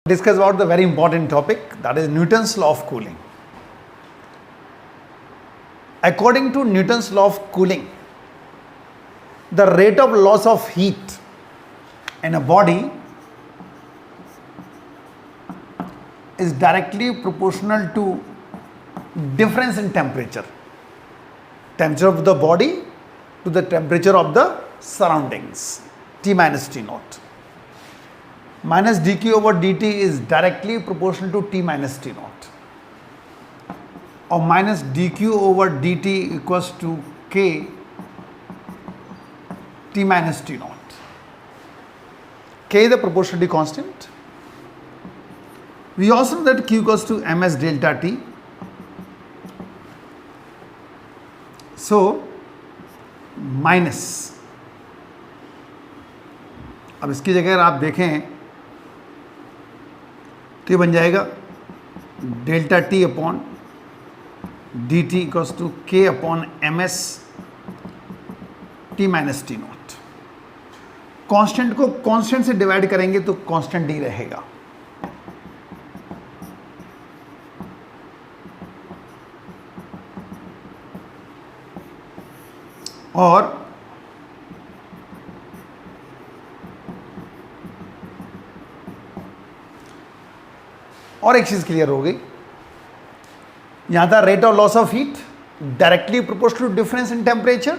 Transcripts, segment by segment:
Discuss about the very important topic, that is Newton's law of cooling. According to Newton's law of cooling, the rate of loss of heat in a body is directly proportional to difference in temperature of the body to the temperature of the surroundings, T minus T naught. Minus dq over dt is directly proportional to T minus T naught, or minus dq over dt equals to k T minus T naught. K is the proportionality constant. We also know that q equals to ms delta T. So minus, अब इसकी जगह अगर आप देखें तो ये बन जाएगा delta T upon D T equals to K upon M S T minus T nought. Constant को कांस्टेंट से डिवाइड करेंगे तो कांस्टेंट डी रहेगा. और एक चीज क्लियर हो गई, यहां था rate of loss of heat directly proportional to difference in temperature,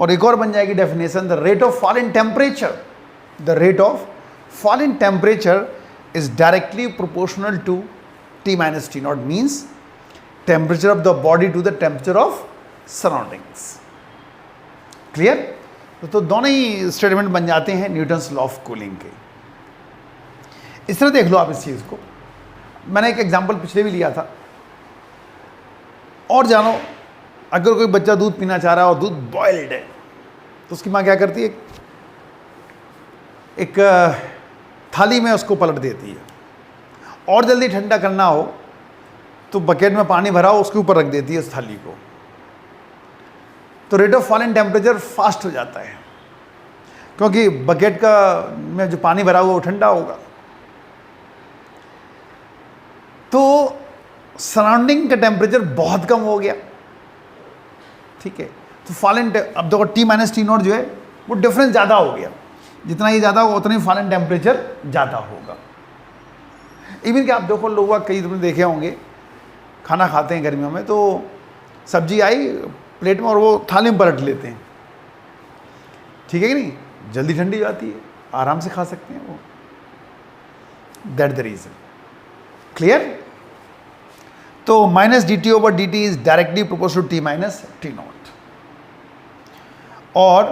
और एक और बन जाएगी definition, the rate of fall in temperature, the rate of fall in temperature is directly proportional to T minus T naught, means temperature of the body to the temperature of surroundings. Clear? तो दोनों ही statement बन जाते हैं Newton's law of cooling के. इस तरह देख लो आप इस चीज को. मैंने एक एग्जांपल पिछले भी लिया था. और जानो, अगर कोई बच्चा दूध पीना चाह रहा है और दूध बॉइल्ड है तो उसकी माँ क्या करती है, एक थाली में उसको पलट देती है. और जल्दी ठंडा करना हो तो बकेट में पानी भरा हो उसके ऊपर रख देती है उस थाली को. तो rate of fall in temperature fast हो जाता है, क्योंकि बकेट का में जो पानी भरा हुआ वो ठंडा होगा. तो सराउंडिंग का टेम्परेचर बहुत कम हो गया. ठीक है, तो फॉल इन, अब देखो टी माइनस टी नॉट जो है वो डिफरेंस ज़्यादा हो गया. जितना ये ज़्यादा होगा उतना ही फॉल इन टेम्परेचर ज़्यादा होगा. इवन कि आप देखो, लोग कई तुमने देखे होंगे खाना खाते हैं गर्मियों में, तो सब्जी आई प्लेट में और वो थाली में पलट लेते हैं. ठीक है कि नहीं? जल्दी ठंडी जाती है, आराम से खा सकते हैं वो. That the reason. क्लियर? तो minus d T over d T is directly proportional to T minus T naught. और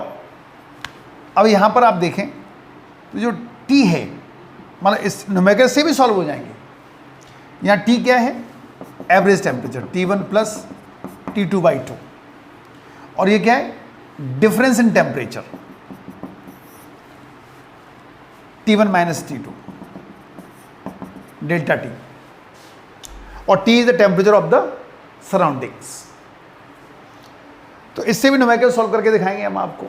अब यहां पर आप देखें तो जो टी है, मतलब इस न्यूमेरिकल से भी सॉल्व हो जाएंगे. यहां टी क्या है? Average temperature T1 plus T2 by 2. और ये क्या है? Difference in temperature T1 minus T2 delta T. और T is the temperature of the surroundings. तो इससे भी न्यूमेरिकल सॉल्व करके दिखाएंगे हम आपको.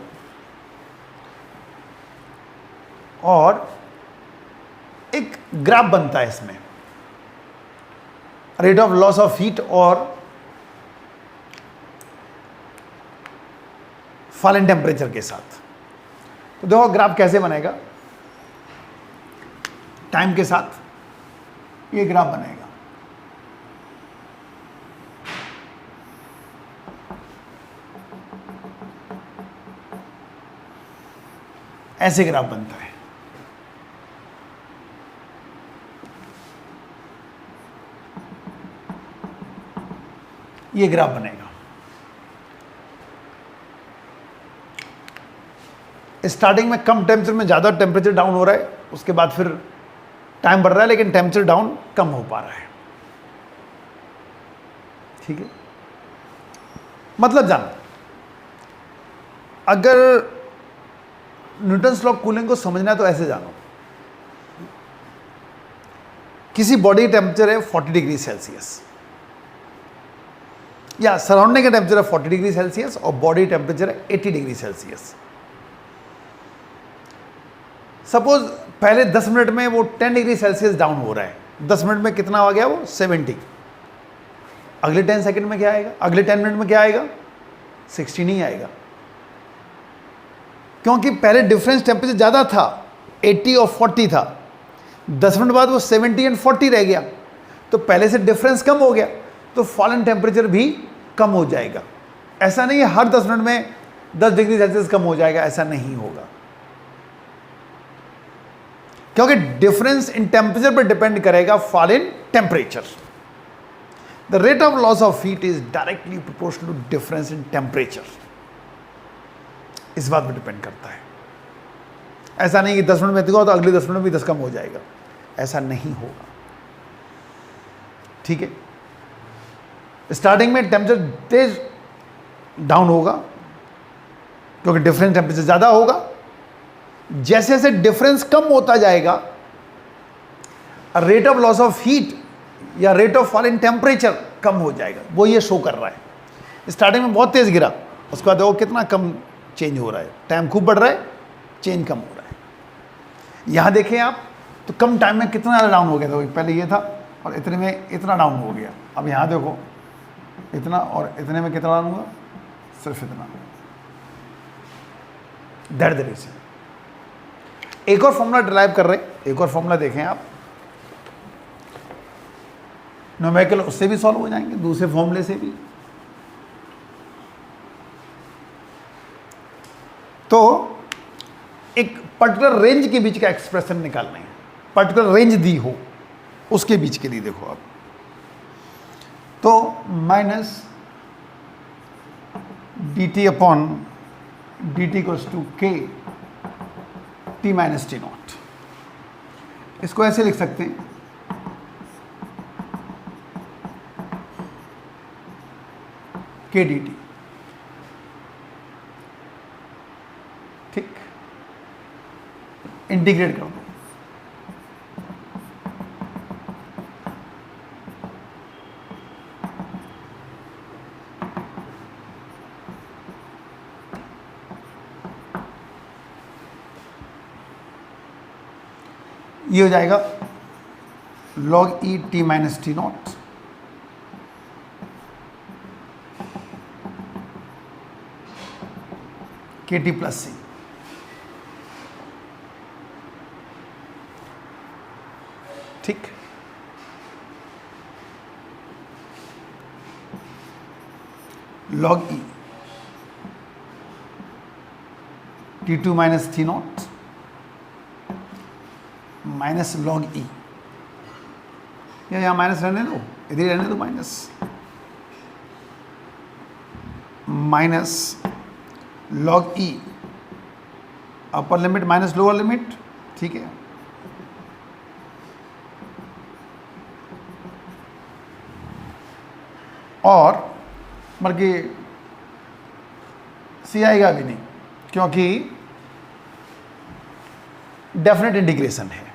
और एक ग्राफ बनता है इसमें, rate of loss of heat और फॉल इन टेम्परेचर के साथ. तो देखो ग्राफ कैसे बनेगा. टाइम के साथ ये ग्राफ बनेगा. ऐसे ग्राफ बनता है. ये ग्राफ बनेगा. स्टार्टिंग में कम टेम्परेचर में ज़्यादा टेम्परेचर डाउन हो रहा है, उसके बाद फिर टाइम बढ़ रहा है लेकिन टेम्परेचर डाउन कम हो पा रहा है. ठीक है, मतलब जानो, अगर न्यूटन्स लॉ ऑफ कूलिंग को समझना है तो ऐसे जानो, किसी बॉडी टेम्परेचर है 40 डिग्री सेल्सियस, या सराउंडिंग का टेम्परेचर है 40 डिग्री सेल्सियस और बॉडी टेम्परेचर है 80 डिग्री सेल्सियस. सपोज पहले 10 मिनट में वो 10 डिग्री सेल्सियस डाउन हो रहा है, 10 मिनट में कितना आ गया वो 70, अगले 10 सेकंड में क्या आएगा, अगले 10 मिनट में क्या आएगा 60 नहीं आएगा, क्योंकि पहले डिफरेंस टेम्परेचर ज़्यादा था, 80 और 40 था, 10 मिनट बाद वो 70 एंड 40 रह गया, तो पहले से डिफरेंस कम हो गया, तो फॉल इन टेम्परेचर भी कम हो जाएगा। ऐसा नहीं है हर 10 मिनट में 10 डिग्री सेल्सियस कम हो जाएगा, ऐसा नहीं होगा, क्योंकि डिफरेंस इन टेम्परेचर पर डिपेंड करेगा fall in temperature. The rate of loss of heat is directly proportional to difference in temperature, इस बात पर डिपेंड करता है। ऐसा नहीं कि 10 मिनट में देखो तो अगले 10 मिनट में भी 10 कम हो जाएगा, ऐसा नहीं होगा, ठीक है। स्टार्टिंग में टेम्परेचर तेज डाउन होगा क्योंकि डिफरेंस टेम्परेचर ज़्यादा होगा, जैसे जैसे डिफरेंस कम होता जाएगा rate of loss of heat या rate of fall in temperature कम हो जाएगा, वो ये शो कर रहा है। स्टार्टिंग में बहुत तेज गिरा, उसके बाद देखो कितना कम चेंज हो रहा है, टाइम खूब बढ़ रहा है, चेंज कम हो रहा है। यहां देखें आप तो कम टाइम में कितना ज़्यादा डाउन हो गया था, पहले ये था और इतने में इतना डाउन हो गया, अब यहां देखो इतना और इतने में कितना डाउन हुआ, सिर्फ इतना। That the reason. एक और फॉर्मूला डिराइव कर रहे हैं, एक और फॉर्मूला देखें आप, न्यूमेरिकल उससे भी सॉल्व हो जाएंगे, दूसरे फॉर्मूले से भी। तो एक पर्टिकुलर रेंज के बीच का एक्सप्रेशन निकालना है, पर्टिकुलर रेंज दी हो उसके बीच के लिए देखो आप, तो minus dt upon dt equals to k t minus T naught, इसको ऐसे लिख सकते हैं k dt, ठीक, इंटीग्रेट कर दो। ये हो जाएगा log e t minus T not के टी प्लस सी, ठीक। log e t2 minus T not minus log e, या यहाँ माइनस रहने दो, इधर ही रहने दो minus, minus log e upper limit minus lower limit, ठीक है, और बल्कि सी आएगा भी नहीं क्योंकि डेफिनेट इंटीग्रेशन है।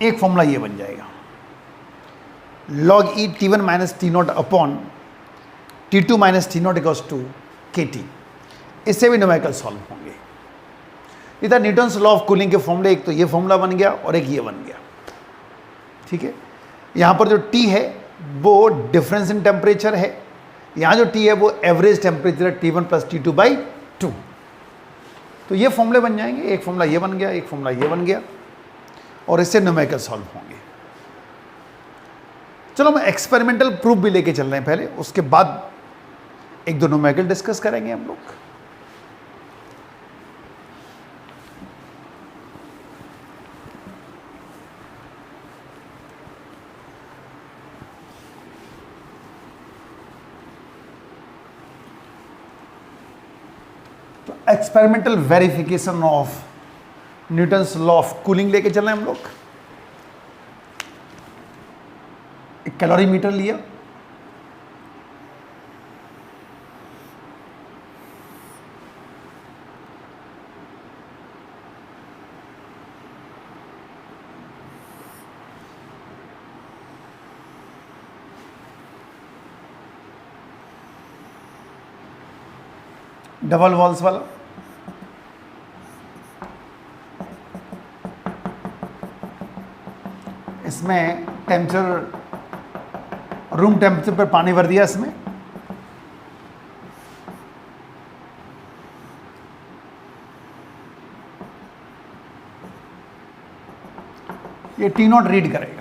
एक फॉर्मूला ये बन जाएगा log e t1 minus T naught upon t2 minus T naught equals to K T. इससे भी न्यूमेरिकल सॉल्व होंगे। इधर न्यूटन्स लॉ ऑफ कूलिंग के फॉर्मूले, एक तो ये फॉर्मूला बन गया और एक ये बन गया, ठीक है। यहाँ पर जो t है वो डिफरेंस इन टेम्परेचर है, यहाँ जो t है वो average temperature t1 plus t2 by 2। तो ये फॉर्मूले बन जाएंगे, एक फॉर्मूला ये बन गया, एक फॉर्मूला ये बन गया, और इससे न्यूमेरिकल सॉल्व होंगे। चलो हम एक्सपेरिमेंटल प्रूफ भी लेके चल रहे हैं पहले, उसके बाद एक दो न्यूमेरिकल डिस्कस करेंगे हम लोग। तो experimental verification of Newton's law of cooling लेके चल रहे हैं हम लोग। एक कैलोरीमीटर लिया, डबल वॉल्स वाला, इसमें टेम्परेचर रूम टेम्परेचर पर पानी भर दिया इसमें, ये टी नॉट रीड करेगा।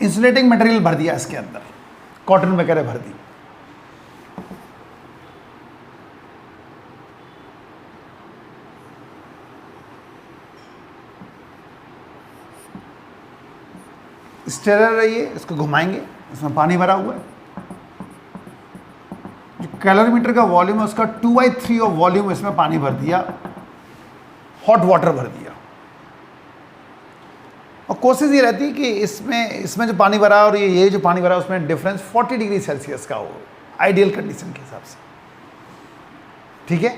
इंसुलेटिंग मटेरियल भर दिया इसके अंदर, कॉटन वगैरह भर दी। स्टेरर है ये, इसको घुमाएंगे, इसमें पानी भरा हुआ है। जो कैलोरीमीटर का वॉल्यूम है उसका 2/3 ऑफ वॉल्यूम इसमें पानी भर दिया, हॉट वाटर भर दिया। और कोशिश ये रहती है कि इसमें जो पानी भरा और ये जो पानी भरा उसमें डिफरेंस 40 डिग्री सेल्सियस का हो, आइडियल कंडीशन के हिसाब से। ठीक है,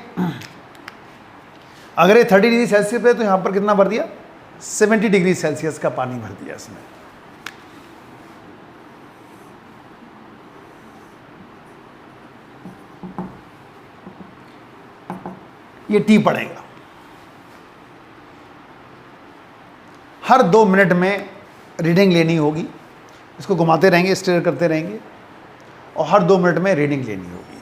अगर ये 30 डिग्री सेल्सियस पे तो यहाँ पर कितना भर दिया, 70 डिग्री सेल्सियस का पानी भर दिया इसमें। ये टी पड़ेगा। हर 2 मिनट में रीडिंग लेनी होगी, इसको घुमाते रहेंगे, स्टेयर करते रहेंगे और हर 2 मिनट में रीडिंग लेनी होगी।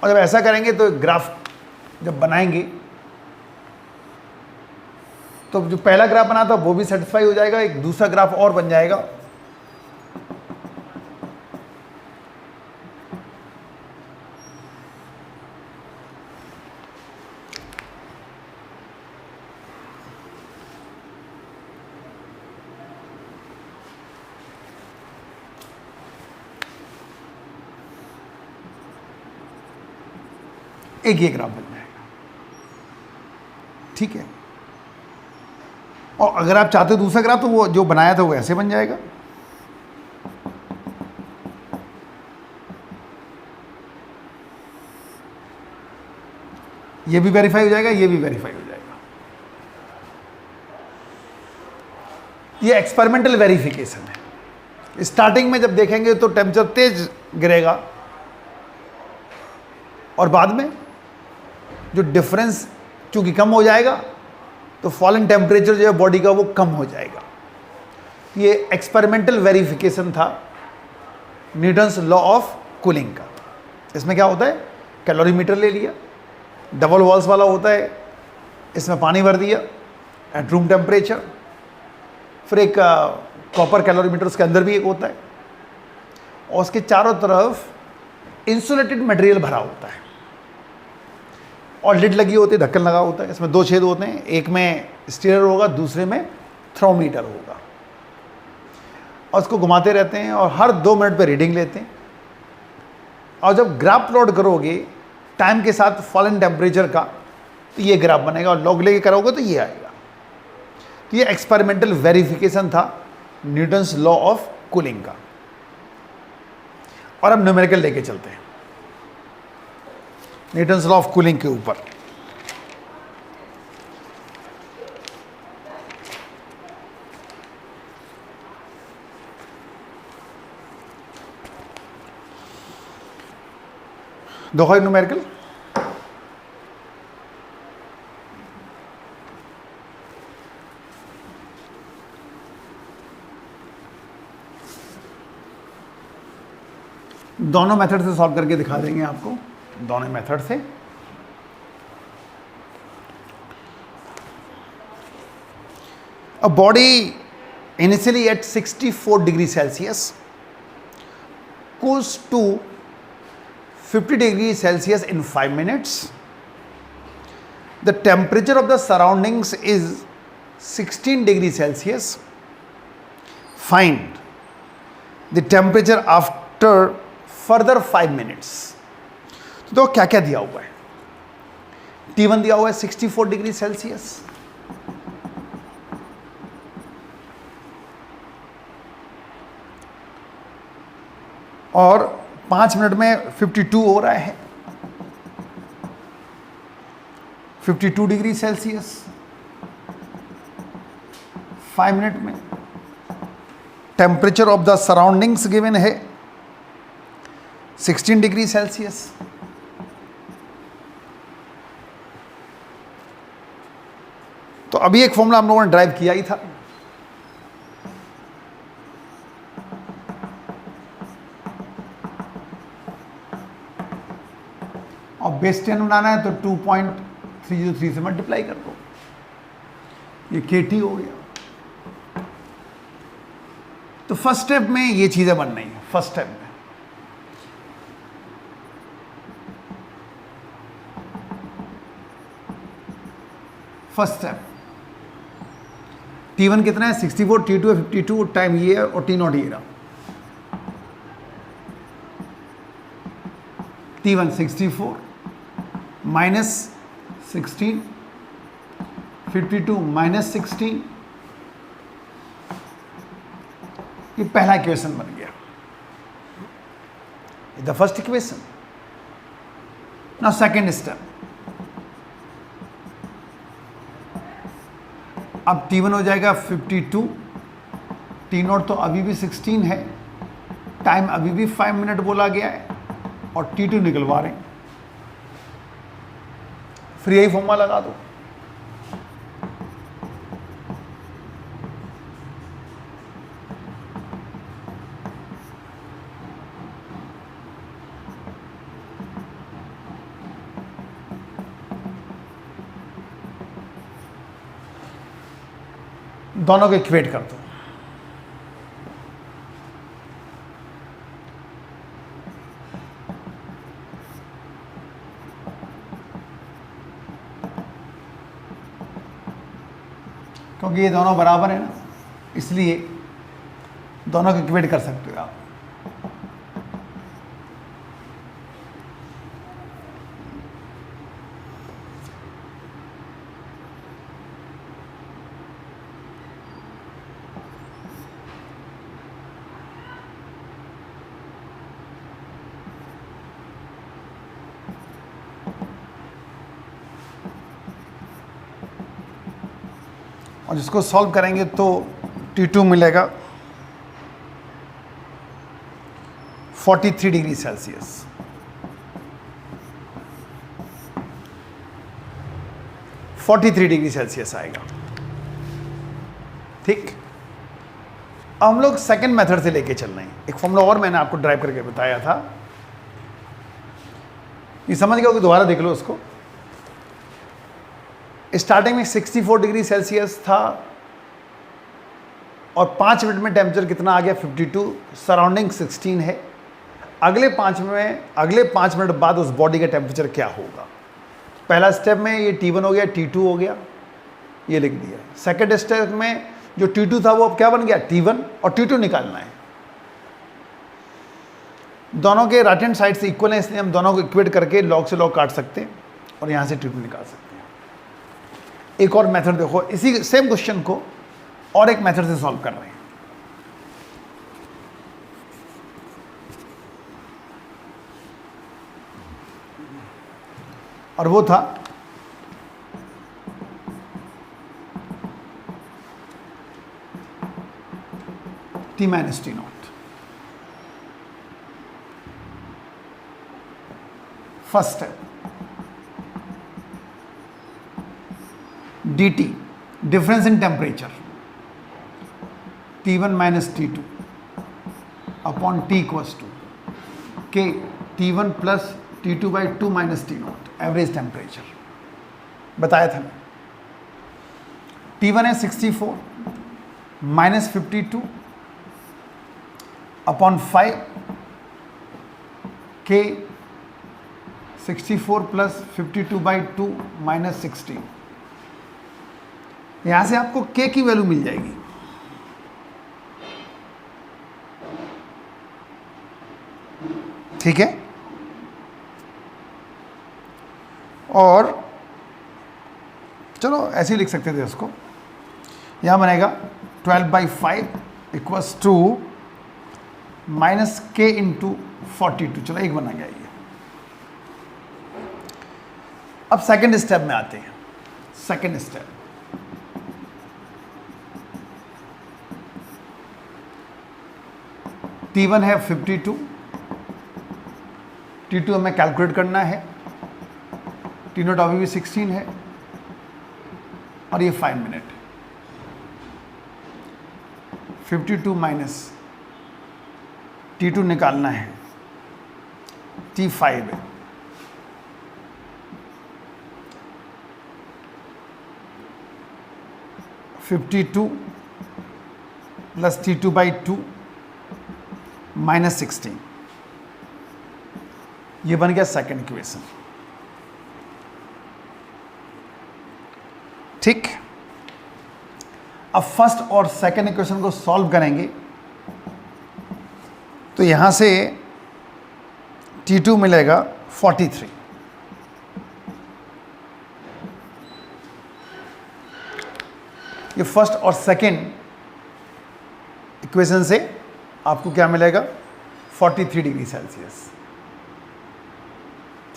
और जब ऐसा करेंगे तो ग्राफ जब बनाएंगे तो जो पहला ग्राफ बना था वो भी सेटिस्फाई हो जाएगा, एक दूसरा ग्राफ और बन जाएगा। एक ये ग्राफ बन जाएगा। ठीक है, और अगर आप चाहते हो दूसरा ग्राफ तो वो जो बनाया था वो ऐसे बन जाएगा। ये भी वेरीफाई हो जाएगा, ये भी वेरीफाई हो जाएगा। ये एक्सपेरिमेंटल वेरिफिकेशन है। स्टार्टिंग में जब देखेंगे तो टेम्परेचर तेज गिरेगा और बाद में जो डिफरेंस चूंकि कम हो जाएगा तो फॉलन टेम्परेचर जो है बॉडी का वो कम हो जाएगा। ये एक्सपेरिमेंटल वेरिफिकेशन था न्यूटन्स लॉ ऑफ कूलिंग का। इसमें क्या होता है, कैलोरीमीटर ले लिया, डबल वॉल्स वाला होता है, इसमें पानी भर दिया एट रूम टेम्परेचर, फिर एक कॉपर कैलोरीमीटर उसके अंदर भी एक होता है और उसके चारों तरफ इंसुलेटेड मटेरियल भरा होता है और लिड लगी होती है, ढक्कन लगा होता है। इसमें 2 छेद होते हैं, एक में स्टीयर होगा, दूसरे में थर्मोमीटर होगा और उसको घुमाते रहते हैं और हर 2 मिनट पे रीडिंग लेते हैं। और जब ग्राफ प्लॉट करोगे टाइम के साथ फॉलन टेम्परेचर का तो ये ग्राफ बनेगा और लॉग लेके करोगे तो ये आएगा। तो ये एक्सपेरिमेंटल वेरिफिकेशन था न्यूटन्स लॉ ऑफ कूलिंग का। और अब न्यूमेरिकल लेके चलते हैं न्यूटन्स लॉ ऑफ कूलिंग के ऊपर। दोहरा न्यूमेरिकल। दोनों मेथड से सॉल्व करके दिखा देंगे आपको, दोनों मेथड से। A body initially at 64 degrees Celsius cools to 50 degrees Celsius in 5 minutes. The temperature of the surroundings is 16 degrees Celsius. Find the temperature after further 5 minutes. तो क्या क्या दिया हुआ है, T1 दिया हुआ है 64 डिग्री सेल्सियस, और 5 मिनट में 52 हो रहा है, 52 डिग्री सेल्सियस 5 मिनट में। Temperature of the surroundings given है 16 डिग्री सेल्सियस। तो अभी एक फॉर्मूला हम लोगों ने ड्राइव किया ही था, और बेस 10 बनाना है तो 2.303 से मल्टीप्लाई कर दो, ये KT हो गया। तो फर्स्ट स्टेप में ये चीजें बन रही हैं। फर्स्ट स्टेप में फर्स्ट स्टेप T1 कितना है 64, T2 है 52, टाइम ये है और T0 ये रहा। T1 64 माइनस 16, 52 माइनस 16, ये पहला इक्वेशन बन गया, the first equation. Now second step, अब T1 हो जाएगा 52, T0 तो अभी भी 16 है, टाइम अभी भी 5 मिनट बोला गया है, और T2 निकलवा रहे हैं। फिर यही फॉर्मूला लगा दो, दोनों को इक्वेट कर दो। क्योंकि ये दोनों बराबर है ना, इसलिए दोनों को इक्वेट कर सकते हो आप। और जिसको सॉल्व करेंगे तो T2 मिलेगा 43 डिग्री सेल्सियस। डिग्री सेल्सियस आएगा। ठीक, अब हम लोग सेकंड मेथड से लेके चल रहे हैं। एक फॉर्मूला और मैंने आपको ड्राइव करके बताया था, ये समझ गए हो कि दोबारा देख लो उसको। स्टार्टिंग में 64 डिग्री सेल्सियस था और 5 मिनट में टेम्परेचर कितना आ गया 52, सराउंडिंग 16 है। अगले 5 मिनट बाद उस बॉडी का टेम्परेचर क्या होगा। पहला स्टेप में ये T1 हो गया, T2 हो गया, ये लिख दिया। सेकेंड स्टेप में जो T2 था वो अब क्या बन गया T1, और T2 निकालना है। दोनों के राइट हैंड साइड से इक्वल है, इसलिए हम दोनों को इक्वेट करके लॉग से लॉग काट सकते हैं और यहाँ से T2 निकाल सकते हैं। एक और मेथड देखो, इसी सेम क्वेश्चन को और एक मेथड से सॉल्व कर रहे हैं। और वो था T minus T naught। First step dt, difference in temperature T1 minus T2 upon T equals to K T1 plus T2 by 2 minus T naught, average temperature बताया था मैं। T1 है 64 minus 52 upon 5 K 64 plus 52 by 2 minus 16। यहां से आपको K की value मिल जाएगी। ठीक है, और चलो ऐसे ही लिख सकते थे उसको। यहां बनेगा 12 बाई 5 इक्वल्स टू माइनस के इंटू 42, चलो एक बना गया ये। अब सेकेंड स्टेप में आते हैं। सेकेंड स्टेप, T1 है 52, T2 हमें कैलकुलेट करना है, T0 अभी भी 16 है और ये 5 मिनट। 52 माइनस T2 निकालना है, T5 है, (52) प्लस T2/2 माइनस 16, ये बन गया सेकेंड इक्वेशन। ठीक, अब फर्स्ट और सेकेंड इक्वेशन को सॉल्व करेंगे तो यहां से T2 मिलेगा 43, ये फर्स्ट और सेकेंड इक्वेशन से आपको क्या मिलेगा, 43 डिग्री सेल्सियस।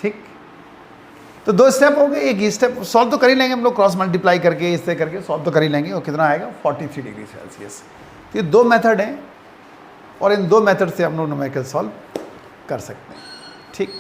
ठीक, तो दो स्टेप हो गए, एक स्टेप सॉल्व तो कर ही लेंगे हम लोग, क्रॉस मल्टीप्लाई करके इस तरह करके सॉल्व तो कर ही लेंगे, और कितना आएगा 43 डिग्री सेल्सियस। तो ये दो मेथड हैं और इन दो मेथड से हम लोग न्यूमेरिकल सॉल्व कर सकते हैं। ठीक।